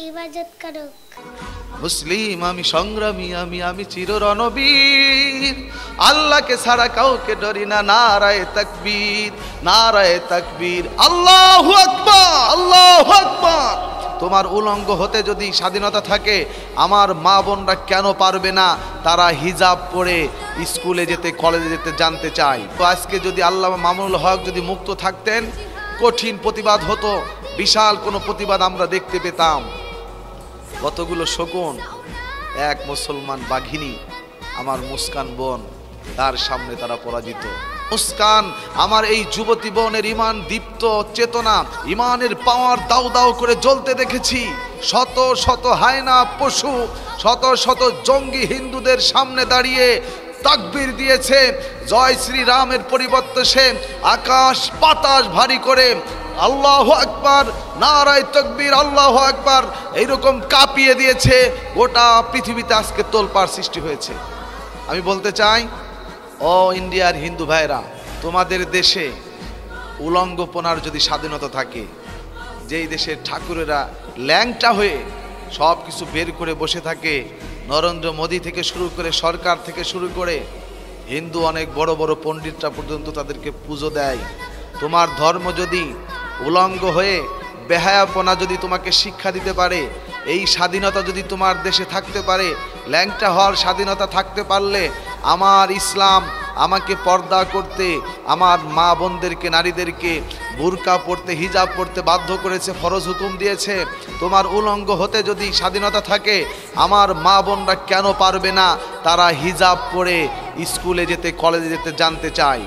হিফাজত করুক। মুসলিম আমি সংগ্রামী, আমি চির রণবীর, আল্লাহকে ছাড়া কাউকে ডরি না। নারায়ে তাকবীর, নারায়ে তাকবীর, আল্লাহু আকবার, আল্লাহু আকবার। তোমার উলঙ্গ হতে যদি স্বাধীনতা থাকে, আমার মা বোনরা কেন পারবে না? তারা হিজাব পরে স্কুলে যেতে, কলেজে যেতে জানতে চায়। তো আজকে যদি আল্লামা মামুনুল হক যদি মুক্ত থাকতেন, কঠিন প্রতিবাদ হতো, বিশাল কোনো প্রতিবাদ আমরা দেখতে পেতাম। কতগুলো শকুন, এক মুসলমান বাঘিনী আমার মুস্কান বোন, তার সামনে তারা পরাজিত। মুস্কান আমার এই যুবতী বোনের ইমান দীপ্ত চেতনা, ইমানের পাওয়ার দাউ দাউ করে জ্বলতে দেখেছি। শত শত হায়না পশু, শত শত জঙ্গি হিন্দুদের সামনে দাঁড়িয়ে তাকবীর দিয়েছে। জয় শ্রীরামের পরিবর্তে সে আকাশ বাতাস ভারী করে আল্লাহু আকবার, নারায়ে তাকবীর, আল্লাহু আকবার এইরকম কাঁপিয়ে দিয়েছে। গোটা পৃথিবীতে আজকে তোলপাড় সৃষ্টি হয়েছে। আমি বলতে চাই, ও ইন্ডিয়ার হিন্দু ভাইরা, তোমাদের দেশে উলঙ্গপনার যদি স্বাধীনতা থাকে, যেই দেশের ঠাকুরেরা ল্যাংটা হয়ে সব কিছু বের করে বসে থাকে, নরেন্দ্র মোদী থেকে শুরু করে, সরকার থেকে শুরু করে, হিন্দু অনেক বড় বড় পণ্ডিতরা পর্যন্ত তাদেরকে পুজো দেয়। তোমার ধর্ম যদি উলঙ্গ হয়ে বেহায়াপনা যদি তোমাকে শিক্ষা দিতে পারে, এই স্বাধীনতা যদি তোমার দেশে থাকতে পারে, ল্যাংটা হওয়ার স্বাধীনতা থাকতে পারলে, আমার ইসলাম আমাকে পর্দা করতে, আমার মা বোনদেরকে, নারীদেরকে বুরকা পরতে, হিজাব পরতে বাধ্য করেছে, ফরজ হুকুম দিয়েছে। তোমার উলঙ্গ হতে যদি স্বাধীনতা থাকে, আমার মা বোনরা কেন পারবে না? তারা হিজাব পরে স্কুলে যেতে, কলেজে যেতে জানতে চায়।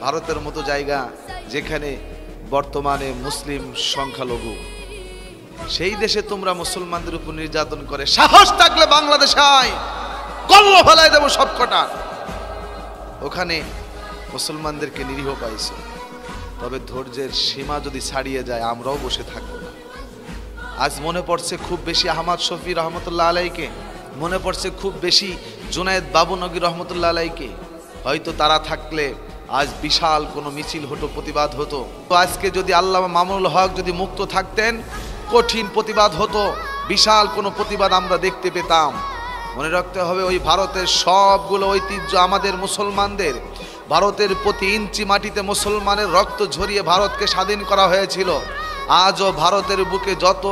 ভারতের মতো জায়গা যেখানে বর্তমানে মুসলিম সংখ্যালঘু, সেই দেশে তোমরা মুসলমানদের উপর নির্যাতন করে, সাহস থাকলে বাংলাদেশে আয়, কল্লো ফেলায় দেবো সব কটা। ওখানে মুসলমানদেরকে নিরীহ পাইছে। তবে ধৈর্যের সীমা যদি ছাড়িয়ে যায়, আমরাও বসে থাকবো না। আজ মনে পড়ছে খুব বেশি আহমদ শফি রহমতুল্লাহ আলাইকে, মনে পড়ছে খুব বেশি জুনায়েদ বাবুনগী রহমতুল্লাহ আলাইকে। হয়তো তারা থাকলে আজ বিশাল কোনো মিছিল হতো, প্রতিবাদ হতো। তো আজকে যদি আল্লামা মামুনুল হক যদি মুক্ত থাকতেন, কঠিন প্রতিবাদ হতো, বিশাল কোনো প্রতিবাদ আমরা দেখতে পেতাম। মনে রাখতে হবে, ওই ভারতের সবগুলো ঐতিহ্য আমাদের মুসলমানদের। ভারতের প্রতি ইঞ্চি মাটিতে মুসলমানের রক্ত ঝরিয়ে ভারতকে স্বাধীন করা হয়েছিল। আজও ভারতের বুকে যত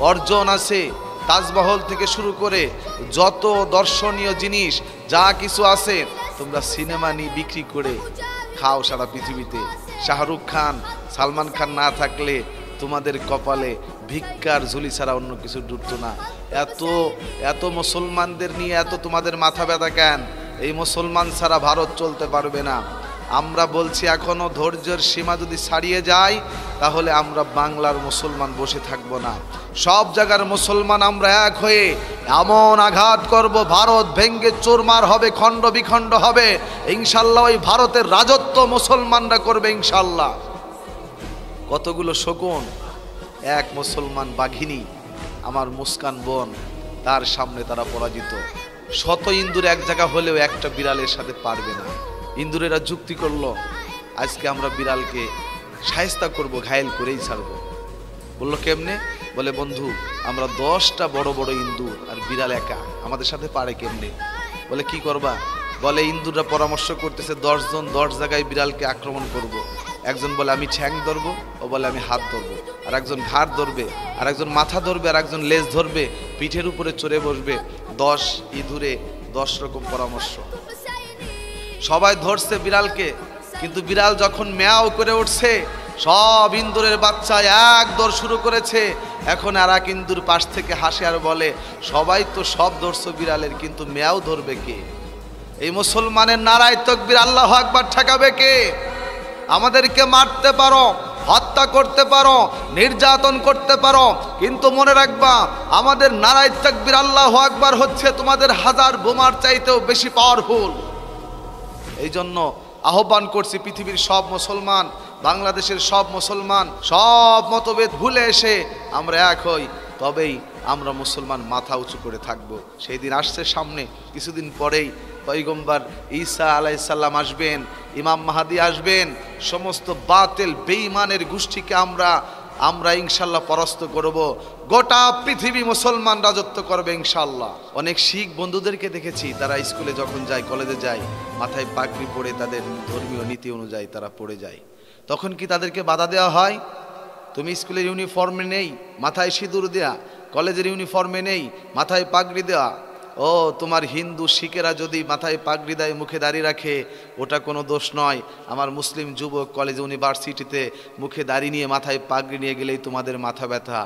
অর্জন আছে, তাজমহল থেকে শুরু করে যত দর্শনীয় জিনিস যা কিছু আছে, তোমরা সিনেমা নিয়ে বিক্রি করে খাও সারা পৃথিবীতে। শাহরুখ খান, সালমান খান না থাকলে তোমাদের কপালে ভিক্ষার ঝুলি ছাড়া অন্য কিছু জুটতো না। এত মুসলমানদের নিয়ে এত তোমাদের মাথা ব্যথা কেন? এই মুসলমান ছাড়া ভারত চলতে পারবে না। আমরা বলছি, এখনো ধৈর্যের সীমা যদি ছাড়িয়ে যায়, তাহলে আমরা বাংলার মুসলমান বসে থাকবো না। সব জায়গার মুসলমান আমরা এক হয়ে এমন আঘাত করব, ভারত ভেঙ্গে চুরমার হবে, খণ্ড বিখণ্ড হবে। ইনশাল্লাহ ওই ভারতের রাজত্ব মুসলমানরা করবে ইনশাল্লাহ। কতগুলো শকুন, এক মুসলমান বাঘিনী আমার মুস্কান বোন, তার সামনে তারা পরাজিত। শত ইন্দুর এক জায়গা হলেও একটা বিড়ালের সাথে পারবে না। ইন্দুরেরা যুক্তি করলো, আজকে আমরা বিড়ালকে শায়েস্তা করব, ঘায়েল করেই ছাড়বো। বললো কেমনে? বলে, বন্ধু আমরা 10টা বড় বড় ইন্দুর আর বিড়াল একা, আমাদের সাথে পারে কেমনে? বলে কি করবা? বলে ইন্দুররা পরামর্শ করতেছে 10 জন 10 জায়গায় বিড়ালকে আক্রমণ করব। একজন বলে আমি ঠ্যাং ধরবো, ও বলে আমি হাত ধরবো, আর একজন ঘাড় ধরবে, আর একজন মাথা ধরবে, আর একজন লেজ ধরবে, পিঠের উপরে চড়ে বসবে। 10 ইঁদুরে 10 রকম পরামর্শ। সবাই ধরছে বিড়ালকে, কিন্তু বিড়াল যখন ম্যাও করে উঠছে, সব ইন্দুরের বাচ্চা এক দৌড় শুরু করেছে। এখন আর এক ইন্দুর পাশ থেকে হাসে আর বলে, সবাই তো সব ধরছো বিড়ালের, কিন্তু ম্যাও ধরবে কে? এই মুসলমানের নারায়ে তাকবীর, আল্লাহু আকবার ঠেকাবে কে? আমাদেরকে মারতে পারো, হত্যা করতে পারো, নির্যাতন করতে পারো, কিন্তু মনে রাখবা, আমাদের নারায়ে তাকবীর, আল্লাহু আকবার হচ্ছে তোমাদের হাজার বোমার চাইতেও বেশি পাওয়ারফুল। এই জন্য আহ্বান করছি পৃথিবীর সব মুসলমান, বাংলাদেশের সব মুসলমান, সব মতভেদ ভুলে এসে আমরা এক হই, তবেই আমরা মুসলমান মাথা উঁচু করে থাকবো। সেই দিন আসছে সামনে, কিছুদিন পরেই পয়গম্বর ঈসা আলাইহিস সালাম আসবেন, ইমাম মাহদি আসবেন। সমস্ত বাতিল বেঈমানের গোষ্ঠীকে আমরা আমরা ইনশাল্লাহ পরাস্ত করব, গোটা পৃথিবী মুসলমান রাজত্ব করবে ইনশাল্লাহ। অনেক শিখ বন্ধুদেরকে দেখেছি, তারা স্কুলে যখন যায়, কলেজে যায়, মাথায় পাগড়ি পরে তাদের ধর্মীয় নীতি অনুযায়ী তারা পড়ে যায়। তখন কি তাদেরকে বাধা দেওয়া হয়? তুমি স্কুলের ইউনিফর্মে নেই, মাথায় সিঁদুর দেয়া, কলেজের ইউনিফর্মে নেই, মাথায় পাগড়ি দেওয়া, ও তোমার হিন্দু শিখেরা যদি মাথায় পাগড়ি দেয়, মুখে দাড়ি রাখে, ওটা কোনো দোষ নয়। আমার মুসলিম যুবক কলেজ ইউনিভার্সিটিতে মুখে দাড়ি নিয়ে মাথায় পাগড়ি নিয়ে গেলেই তোমাদের মাথা ব্যথা।